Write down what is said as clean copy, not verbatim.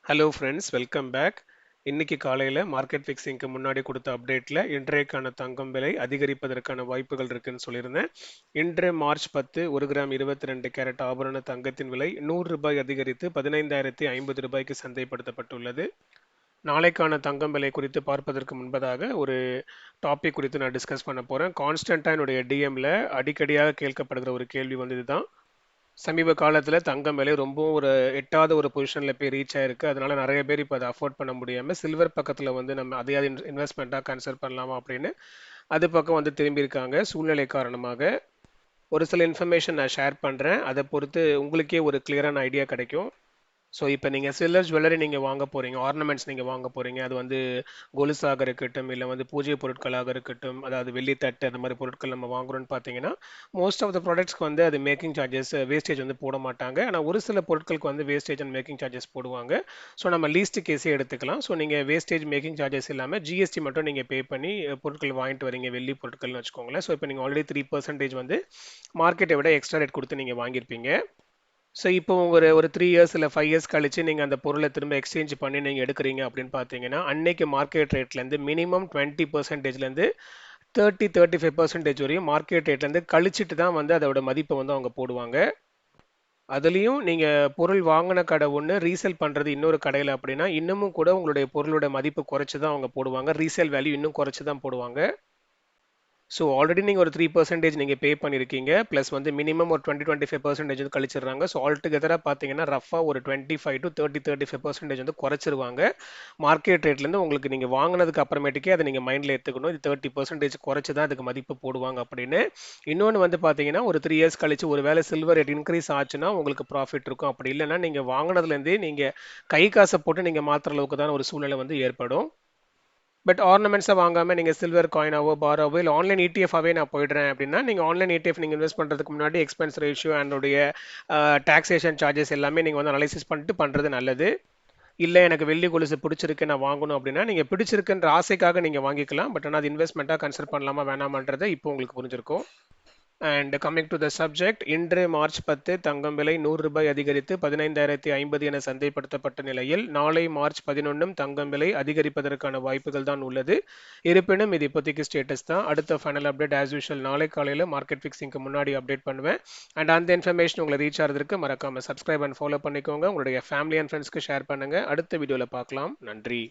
Hello friends, welcome back. இன்னைக்கு காலையில் market ஃபிக்ஸிங்க்கு முன்னாடி கொடுத்த அப்டேட்டில் இன்றைக்கான தங்கம் விலை அதிகரிப்பதற்கான வாய்ப்புகள் இருக்குன்னு சொல்லியிருந்தேன். இன்று மார்ச் 10 1 கிராம் 22 கேரட் ஆபரண தங்கத்தின் விலை ₹100 அதிகரித்து 15,050 ரூபாய்க்கு சந்தைப்படுத்தப்பட்டுள்ளது. நாளைக்கான தங்கம் விலை குறித்து பார்ப்பதற்கு முன்பதாக ஒரு டாபிக் குறித்து நான் டிஸ்கஸ் பண்ண போகிறேன். கான்ஸ்டண்ட்டாக என்னுடைய டிஎம்மில் அடிக்கடியாக கேட்கப்படுகிற ஒரு கேள்வி வந்து இதுதான். சமீப காலத்தில் தங்கம் விலை ரொம்ப ஒரு எட்டாவது ஒரு பொசிஷனில் போய் ரீச் ஆயிருக்கு. அதனால நிறைய பேர் இப்போ அதை அஃபோர்ட் பண்ண முடியாமல் சில்வர் பக்கத்தில் வந்து நம்ம அதையாவது இன்வெஸ்ட்மெண்ட்டாக கன்சிடர் பண்ணலாமா அப்படின்னு அது பக்கம் வந்து திரும்பியிருக்காங்க. சூழ்நிலை காரணமாக ஒரு சில இன்ஃபர்மேஷன் நான் ஷேர் பண்ணுறேன். அதை பொறுத்து உங்களுக்கே ஒரு கிளியரான ஐடியா கிடைக்கும். ஸோ இப்போ நீங்கள் சில்வர் ஜுவல்லரி நீங்கள் வாங்க போகிறீங்க, ஆர்னமெண்ட்ஸ் நீங்கள் வாங்க போகிறீங்க, அது வந்து கொலுசாக இருக்கட்டும், இல்லை வந்து பூஜை பொருட்களாக இருக்கட்டும், அதாவது வெள்ளித்தட்டு அந்த மாதிரி பொருட்கள் நம்ம வாங்குறோம்னு பார்த்தீங்கன்னா மோஸ்ட் ஆஃப் த ப்ராடக்ட்ஸ்க்கு வந்து அது மேக்கிங் சார்ஜஸ் வேஸ்டேஜ் வந்து போட மாட்டாங்க. ஆனால் ஒரு சில பொருட்களுக்கு வந்து வேஸ்டேஜ் அண்ட் மேக்கிங் சார்ஜஸ் போடுவாங்க. ஸோ நம்ம லீஸ்ட் கேஸே எடுத்துக்கலாம். ஸோ நீங்கள் வேஸ்டேஜ் மேக்கிங் சார்ஜஸ் இல்லாமல் ஜிஎஸ்டி மட்டும் நீங்கள் பே பண்ணி பொருட்கள் வாங்கிட்டு வரீங்க, வெள்ளி பொருட்கள்னு வச்சுக்கோங்களேன். ஸோ இப்போ நீங்கள் ஆல்ரெடி 3% வந்து மார்க்கெட்டை விட எக்ஸ்ட்ரா ரேட் கொடுத்து நீங்கள் வாங்கியிருப்பீங்க. ஸோ இப்போ ஒரு 3 இயர்ஸ் இல்லை 5 இயர்ஸ் கழிச்சு நீங்கள் அந்த பொருளை திரும்ப எக்ஸ்சேஞ்ச் பண்ணி நீங்கள் எடுக்கிறீங்க அப்படின்னு பார்த்தீங்கன்னா அன்னைக்கு மார்க்கெட் ரேட்லேருந்து மினிமம் 20%லேருந்து 35% வரையும் மார்க்கெட் ரேட்லேருந்து கழிச்சிட்டு தான் வந்து அதோட மதிப்பை வந்து அவங்க போடுவாங்க. அதுலேயும் நீங்கள் பொருள் வாங்கின கடை ஒன்று ரீசேல் பண்ணுறது இன்னொரு கடையில் அப்படின்னா இன்னமும் கூட உங்களுடைய பொருளோட மதிப்பு குறைச்சி தான் அவங்க போடுவாங்க. ரீசேல் வேல்யூ இன்னும் குறைச்சி தான் போடுவாங்க. ஸோ ஆல்ரெடி நீங்கள் ஒரு 3% நீங்கள் பே பண்ணியிருக்கீங்க, ப்ளஸ் வந்து மினிமம் ஒரு 20-25% வந்து கழிச்சிடுறாங்க. ஸோ ஆல் டுகெதராக பார்த்தீங்கன்னா ரஃபாக ஒரு 25 to 35% வந்து குறைச்சிருவாங்க. மார்க்கெட் ரேட்லேருந்து உங்களுக்கு நீங்கள் வாங்கினதுக்கு அப்புறமேட்டுக்கே அதை நீங்கள் மைண்டில் எடுத்துக்கணும். இது 30% குறைச்சி தான் அதுக்கு மதிப்பு போடுவாங்க அப்படின்னு. இன்னொன்று வந்து பார்த்தீங்கன்னா ஒரு 3 இயர்ஸ் கழிச்சு ஒரு வேளை சில்வர் ரேட் இன்க்ரீஸ் ஆச்சுன்னா உங்களுக்கு ப்ராஃபிட் இருக்கும். அப்படி இல்லைன்னா நீங்கள் வாங்கினதுலேருந்தே நீங்கள் கை காசை போட்டு நீங்கள் மாற்றுற அளவுக்கு தான் ஒரு சூழ்நிலை வந்து ஏற்படும். பட் ஆர்னமெண்ட்ஸை வாங்காமல் நீங்கள் சில்வர் காயினாவோ பாராவோ இல்லை ஆன்லைன் இடிஎஃபாகவே நான் போயிடுறேன் அப்படின்னா நீங்கள் ஆன்லைன் இடிஎஃப் நீங்கள் இன்வெஸ்ட் பண்ணுறதுக்கு முன்னாடி எக்ஸ்பென்ஸ் ரேஷியோ அண்டுடைய டாக்ஸேஷன் சார்ஜஸ் எல்லாமே நீங்கள் வந்து அனலைசிஸ் பண்ணிட்டு பண்ணுறது நல்லது. இல்லை எனக்கு வெள்ளி கொலுசு பிடிச்சிருக்கு நான் வாங்கணும் அப்படின்னா நீங்கள் பிடிச்சிருக்குன்ற ஆசைக்காக நீங்கள் வாங்கிக்கலாம். பட் ஆனால் அது இன்வெஸ்ட்மெண்ட்டாக கன்சிடர் பண்ணலாமா வேணாமான்றதை இப்போ உங்களுக்கு புரிஞ்சிருக்கும். And coming to the subject, இன்று மார்ச் 10 தங்கம் விலை ₹100 அதிகரித்து 15,050 என சந்தைப்படுத்தப்பட்ட நிலையில் நாளை மார்ச் 11 தங்கம் விலை அதிகரிப்பதற்கான வாய்ப்புகள் தான் உள்ளது. இருப்பினும் இது இப்போதைக்கு ஸ்டேட்டஸ் தான். அடுத்த ஃபைனல் அப்டேட் ஆஸ் யூஷுவல் நாளை காலையில் மார்க்கெட் ஃபிக்ஸிங்க்கு முன்னாடி அப்டேட் பண்ணுவேன். அண்ட் அந்த இன்ஃபர்மேஷன் உங்களை ரீச் ஆகிறதுக்கு மறக்காமல் சப்ஸ்கிரைப் அண்ட் ஃபாலோ பண்ணிக்கோங்க. உங்களுடைய ஃபேமிலி அண்ட் ஃப்ரெண்ட்ஸ்க்கு ஷேர் பண்ணுங்கள். அடுத்த வீடியோவில் பார்க்கலாம். நன்றி.